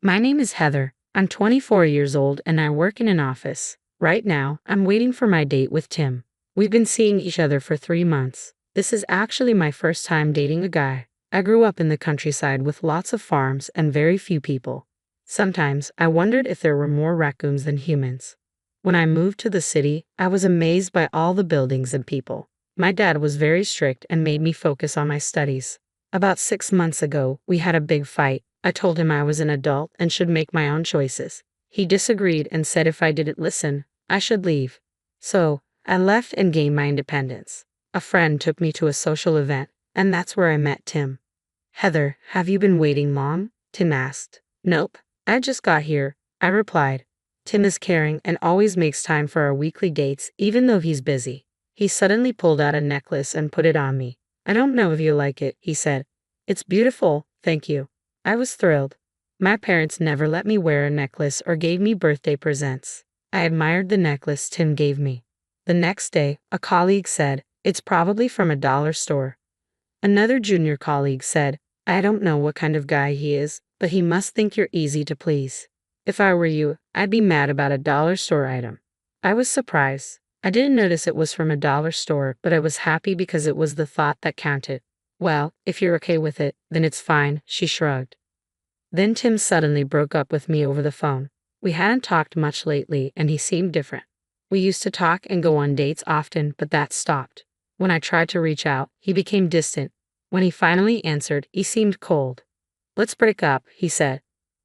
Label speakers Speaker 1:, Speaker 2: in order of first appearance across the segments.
Speaker 1: My name is Heather. I'm 24 years old and I work in an office. Right now, I'm waiting for my date with Tim. We've been seeing each other for 3 months. This is actually my first time dating a guy. I grew up in the countryside with lots of farms and very few people. Sometimes I wondered if there were more raccoons than humans. When I moved to the city, I was amazed by all the buildings and people. My dad was very strict and made me focus on my studies. About 6 months ago, we had a big fight. I told him I was an adult and should make my own choices. He disagreed and said if I didn't listen, I should leave. So, I left and gained my independence. A friend took me to a social event, and that's where I met Tim. Heather, have you been waiting long? Tim asked. Nope, I just got here, I replied. Tim is caring and always makes time for our weekly dates even though he's busy. He suddenly pulled out a necklace and put it on me. I don't know if you like it, he said. It's beautiful, thank you. I was thrilled. My parents never let me wear a necklace or gave me birthday presents. I admired the necklace Tim gave me. The next day, a colleague said, it's probably from a dollar store. Another junior colleague said, I don't know what kind of guy he is, but he must think you're easy to please. If I were you, I'd be mad about a dollar store item. I was surprised. I didn't notice it was from a dollar store, but I was happy because it was the thought that counted. Well, if you're okay with it, then it's fine, she shrugged. Then Tim suddenly broke up with me over the phone. We hadn't talked much lately and he seemed different. We used to talk and go on dates often, but that stopped. When I tried to reach out, he became distant. When he finally answered, he seemed cold. Let's break up, he said.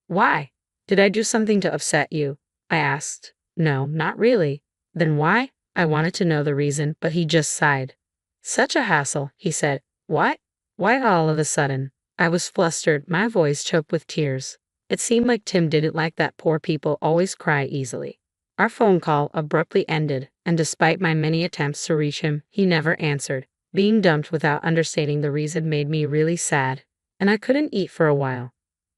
Speaker 1: Why? Did I do something to upset you? I asked. No, not really. Then why? I wanted to know the reason, but he just sighed. Such a hassle, he said. What? Why all of a sudden? I was flustered, my voice choked with tears. It seemed like Tim didn't like that poor people always cry easily. Our phone call abruptly ended, and despite my many attempts to reach him, he never answered. Being dumped without understanding the reason made me really sad, and I couldn't eat for a while.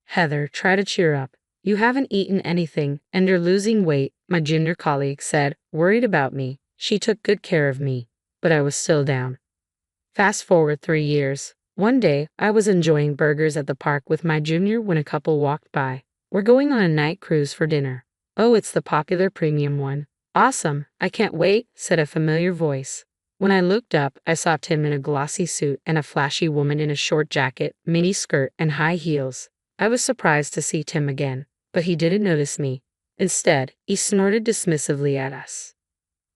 Speaker 1: Heather, try to cheer up. You haven't eaten anything, and you're losing weight, my junior colleague said, worried about me. She took good care of me, but I was still down. Fast forward 3 years. One day, I was enjoying burgers at the park with my junior when a couple walked by. We're going on a night cruise for dinner. Oh, it's the popular premium one. Awesome, I can't wait, said a familiar voice. When I looked up, I saw Tim in a glossy suit and a flashy woman in a short jacket, mini skirt, and high heels. I was surprised to see Tim again, but he didn't notice me. Instead, he snorted dismissively at us.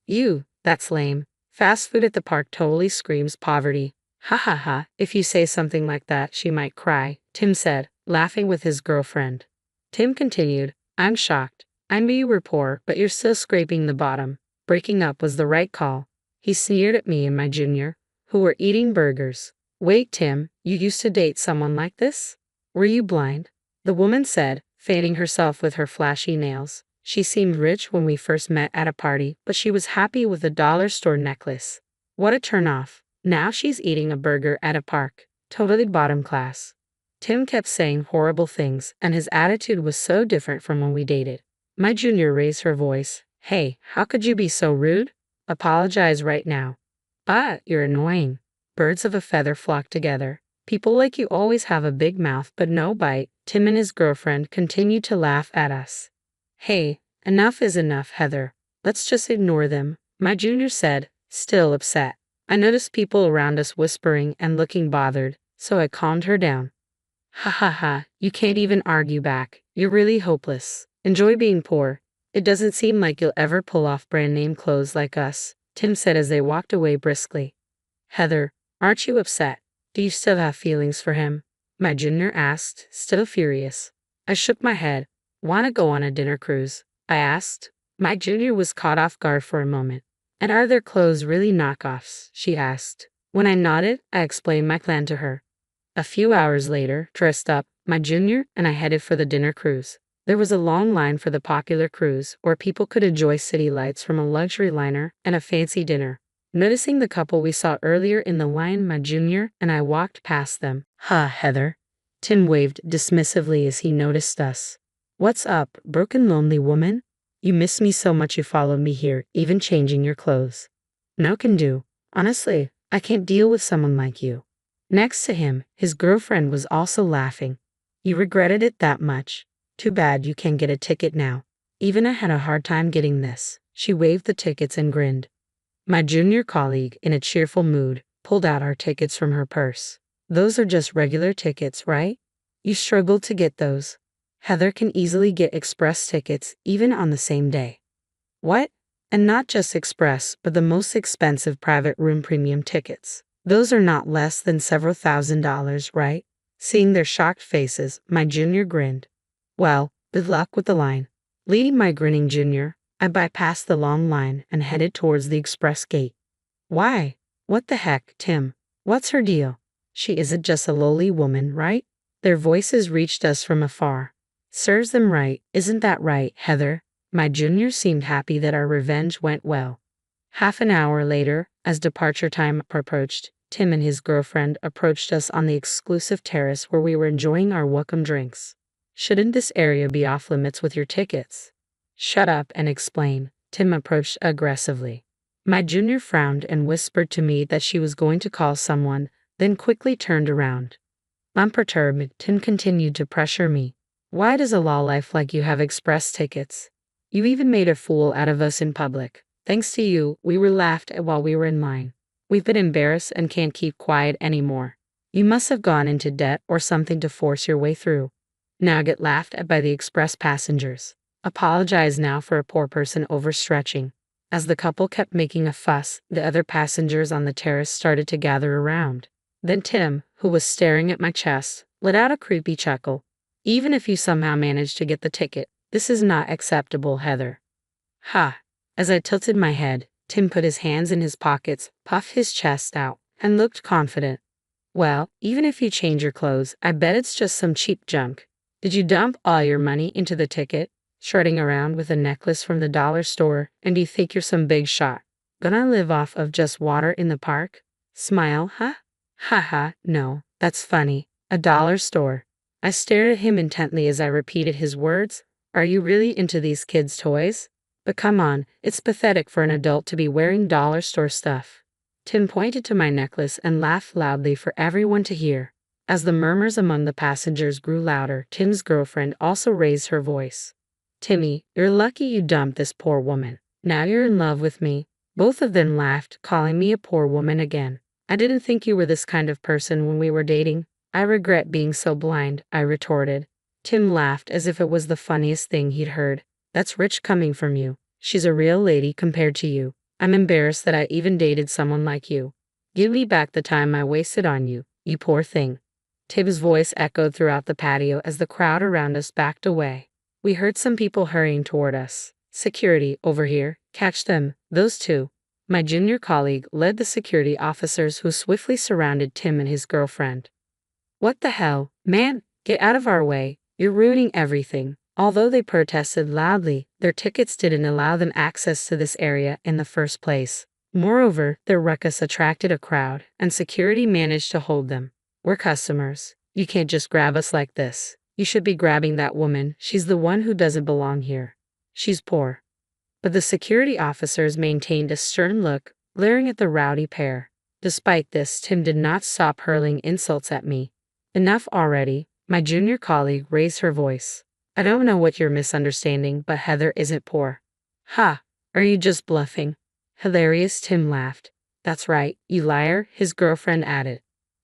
Speaker 1: You, that's lame. Fast food at the park totally screams poverty. Ha ha ha, if you say something like that, she might cry, Tim said, laughing with his girlfriend. Tim continued, I'm shocked. I knew you were poor, but you're still scraping the bottom. Breaking up was the right call. He sneered at me and my junior, who were eating burgers. Wait, Tim, you used to date someone like this? Were you blind? The woman said, fanning herself with her flashy nails. She seemed rich when we first met at a party, but she was happy with a dollar store necklace. What a turnoff. Now she's eating a burger at a park. Totally bottom class. Tim kept saying horrible things, and his attitude was so different from when we dated. My junior raised her voice. Hey, how could you be so rude? Apologize right now. You're annoying. Birds of a feather flock together. People like you always have a big mouth but no bite. Tim and his girlfriend continued to laugh at us. Hey, enough is enough, Heather. Let's just ignore them, my junior said, still upset. I noticed people around us whispering and looking bothered, so I calmed her down. Ha ha ha, you can't even argue back. You're really hopeless. Enjoy being poor. It doesn't seem like you'll ever pull off brand name clothes like us, Tim said as they walked away briskly. Heather, aren't you upset? Do you still have feelings for him? My junior asked, still furious. I shook my head. Want to go on a dinner cruise? I asked. My junior was caught off guard for a moment. And are their clothes really knockoffs? She asked. When I nodded, I explained my plan to her. A few hours later, dressed up, my junior and I headed for the dinner cruise. There was a long line for the popular cruise where people could enjoy city lights from a luxury liner and a fancy dinner. Noticing the couple we saw earlier in the line, my junior and I walked past them. Heather. Tim waved dismissively as he noticed us. What's up, broken lonely woman? You miss me so much you followed me here, even changing your clothes. No can do. Honestly, I can't deal with someone like you. Next to him, his girlfriend was also laughing. You regretted it that much? Too bad you can't get a ticket now. Even I had a hard time getting this. She waved the tickets and grinned. My junior colleague, in a cheerful mood, pulled out our tickets from her purse. Those are just regular tickets, right? You struggled to get those. Heather can easily get express tickets even on the same day. What? And not just express, but the most expensive private room premium tickets. Those are not less than several $1,000s, right? Seeing their shocked faces, my junior grinned. Well, good luck with the line. Leading my grinning junior, I bypassed the long line and headed towards the express gate. Why? What the heck, Tim? What's her deal? She isn't just a lowly woman, right? Their voices reached us from afar. Serves them right, isn't that right, Heather? My junior seemed happy that our revenge went well. Half an hour later, as departure time approached, Tim and his girlfriend approached us on the exclusive terrace where we were enjoying our welcome drinks. Shouldn't this area be off limits with your tickets? Shut up and explain, Tim approached aggressively. My junior frowned and whispered to me that she was going to call someone, then quickly turned around. I'm perturbed, Tim continued to pressure me. Why does a lowlife like you have express tickets? You even made a fool out of us in public. Thanks to you, we were laughed at while we were in line. We've been embarrassed and can't keep quiet anymore. You must have gone into debt or something to force your way through. Now get laughed at by the express passengers. Apologize now for a poor person overstretching. As the couple kept making a fuss, the other passengers on the terrace started to gather around. Then Tim, who was staring at my chest, let out a creepy chuckle. Even if you somehow managed to get the ticket, this is not acceptable, Heather. Ha! As I tilted my head, Tim put his hands in his pockets, puffed his chest out, and looked confident. Well, even if you change your clothes, I bet it's just some cheap junk. Did you dump all your money into the ticket? Strutting around with a necklace from the dollar store, and you think you're some big shot. Gonna live off of just water in the park? Smile, huh? Ha ha, no, that's funny. A dollar store. I stared at him intently as I repeated his words. Are you really into these kids' toys? But come on, it's pathetic for an adult to be wearing dollar store stuff. Tim pointed to my necklace and laughed loudly for everyone to hear. As the murmurs among the passengers grew louder, Tim's girlfriend also raised her voice. Timmy, you're lucky you dumped this poor woman. Now you're in love with me. Both of them laughed, calling me a poor woman again. I didn't think you were this kind of person when we were dating. I regret being so blind, I retorted. Tim laughed as if it was the funniest thing he'd heard. That's rich coming from you. She's a real lady compared to you. I'm embarrassed that I even dated someone like you. Give me back the time I wasted on you, you poor thing. Tim's voice echoed throughout the patio as the crowd around us backed away. We heard some people hurrying toward us. Security, over here. Catch them, those two. My junior colleague led the security officers who swiftly surrounded Tim and his girlfriend. What the hell, man? Get out of our way. You're ruining everything. Although they protested loudly, their tickets didn't allow them access to this area in the first place. Moreover, their ruckus attracted a crowd, and security managed to hold them. We're customers. You can't just grab us like this. You should be grabbing that woman. She's the one who doesn't belong here. She's poor. But the security officers maintained a stern look, glaring at the rowdy pair. Despite this, Tim did not stop hurling insults at me. Enough already, my junior colleague raised her voice. I don't know what you're misunderstanding, but Heather isn't poor. Ha! Are you just bluffing? Hilarious, Tim laughed. That's right, you liar, his girlfriend added.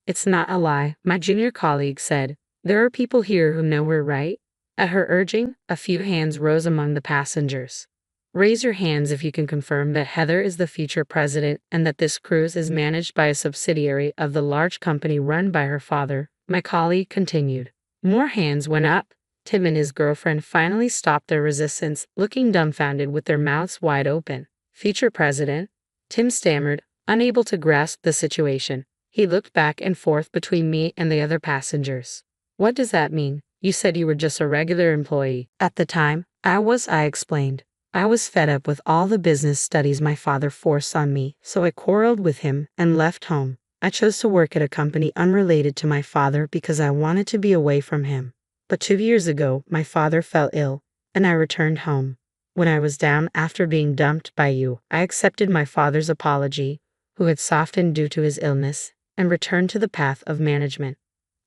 Speaker 1: It's not a lie, my junior colleague said. There are people here who know we're right. At her urging, a few hands rose among the passengers. Raise your hands if you can confirm that Heather is the future president and that this cruise is managed by a subsidiary of the large company run by her father, my colleague continued. More hands went up. Tim and his girlfriend finally stopped their resistance, looking dumbfounded with their mouths wide open. Future president? Tim stammered, unable to grasp the situation. He looked back and forth between me and the other passengers. What does that mean? You said you were just a regular employee. At the time, I explained. I was fed up with all the business studies my father forced on me, so I quarreled with him and left home. I chose to work at a company unrelated to my father because I wanted to be away from him. But 2 years ago, my father fell ill, and I returned home. When I was down after being dumped by you, I accepted my father's apology, who had softened due to his illness, and returned to the path of management.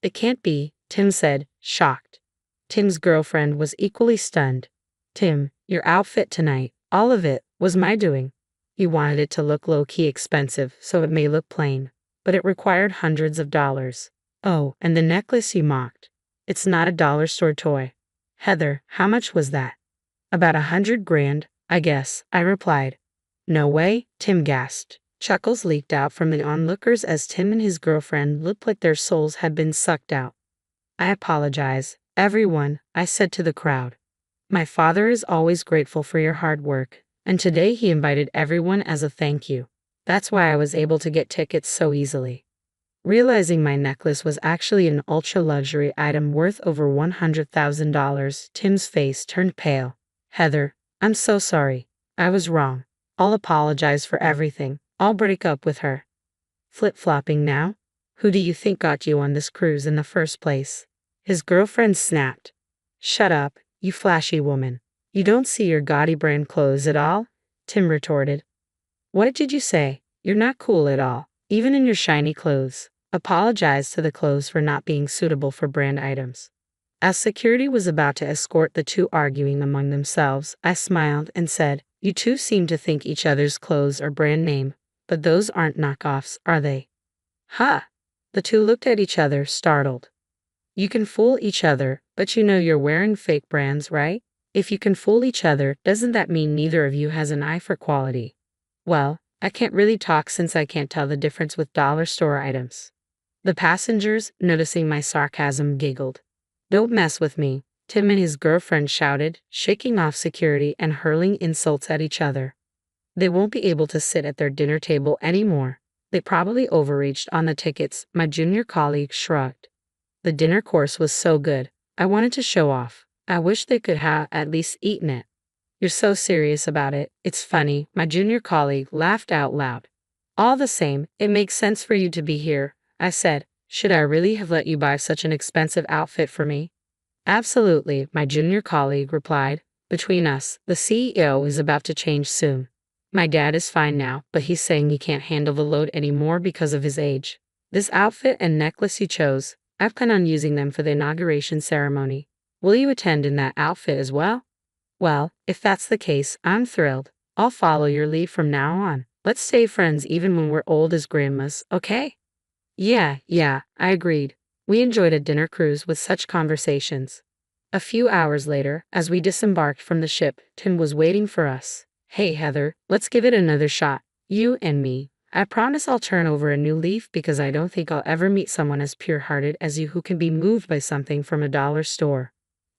Speaker 1: It can't be, Tim said, shocked. Tim's girlfriend was equally stunned. Tim, your outfit tonight, all of it, was my doing. You wanted it to look low-key expensive, so it may look plain, but it required hundreds of dollars. Oh, and the necklace you mocked. It's not a dollar store toy. Heather, how much was that? About $100,000, I guess, I replied. No way, Tim gasped. Chuckles leaked out from the onlookers as Tim and his girlfriend looked like their souls had been sucked out. I apologize, everyone, I said to the crowd. My father is always grateful for your hard work, and today he invited everyone as a thank you. That's why I was able to get tickets so easily. Realizing my necklace was actually an ultra-luxury item worth over $100,000, Tim's face turned pale. Heather, I'm so sorry. I was wrong. I'll apologize for everything. I'll break up with her. Flip-flopping now? Who do you think got you on this cruise in the first place? His girlfriend snapped. Shut up, you flashy woman. You don't see your gaudy brand clothes at all? Tim retorted. What did you say? You're not cool at all, even in your shiny clothes. Apologize to the clothes for not being suitable for brand items. As security was about to escort the two arguing among themselves, I smiled and said, You two seem to think each other's clothes are brand name, but those aren't knockoffs, are they? Huh? The two looked at each other, startled. You can fool each other, but you know you're wearing fake brands, right? If you can fool each other, doesn't that mean neither of you has an eye for quality? Well, I can't really talk since I can't tell the difference with dollar store items. The passengers, noticing my sarcasm, giggled. Don't mess with me, Tim and his girlfriend shouted, shaking off security and hurling insults at each other. They won't be able to sit at their dinner table anymore. They probably overreached on the tickets, my junior colleague shrugged. The dinner course was so good, I wanted to show off. I wish they could have at least eaten it. You're so serious about it, it's funny, my junior colleague laughed out loud. All the same, it makes sense for you to be here, I said. Should I really have let you buy such an expensive outfit for me? Absolutely, my junior colleague replied. Between us, the CEO is about to change soon. My dad is fine now, but he's saying he can't handle the load anymore because of his age. This outfit and necklace you chose, I plan on using them for the inauguration ceremony. Will you attend in that outfit as well? Well, if that's the case, I'm thrilled. I'll follow your lead from now on. Let's stay friends even when we're old as grandmas, okay? Yeah, I agreed. We enjoyed a dinner cruise with such conversations. A few hours later, as we disembarked from the ship, Tim was waiting for us. Hey Heather, let's give it another shot. You and me. I promise I'll turn over a new leaf because I don't think I'll ever meet someone as pure-hearted as you who can be moved by something from a dollar store.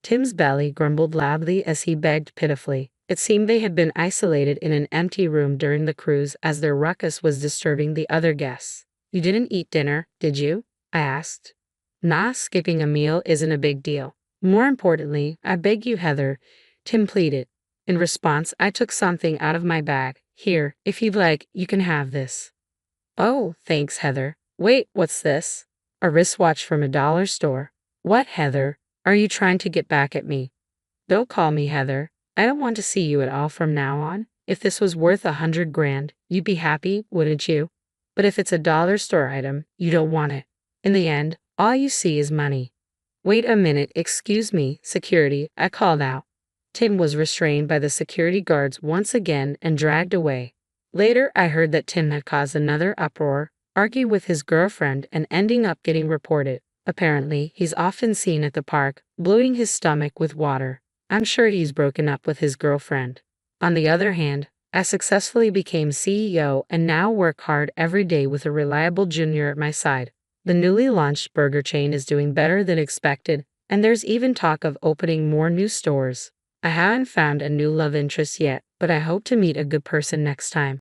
Speaker 1: Tim's belly grumbled loudly as he begged pitifully. It seemed they had been isolated in an empty room during the cruise as their ruckus was disturbing the other guests. You didn't eat dinner, did you? I asked. Nah, skipping a meal isn't a big deal. More importantly, I beg you, Heather, Tim pleaded. In response, I took something out of my bag. Here, if you'd like, you can have this. Oh, thanks, Heather. Wait, what's this? A wristwatch from a dollar store. What, Heather? Are you trying to get back at me? Don't call me Heather. I don't want to see you at all from now on. If this was worth $100,000, you'd be happy, wouldn't you? But if it's a dollar store item, you don't want it. In the end, all you see is money. Wait a minute, excuse me, security, I called out. Tim was restrained by the security guards once again and dragged away. Later, I heard that Tim had caused another uproar, argued with his girlfriend, and ending up getting reported. Apparently, he's often seen at the park, bloating his stomach with water. I'm sure he's broken up with his girlfriend. On the other hand, I successfully became CEO and now work hard every day with a reliable junior at my side. The newly launched burger chain is doing better than expected, and there's even talk of opening more new stores. I haven't found a new love interest yet, but I hope to meet a good person next time.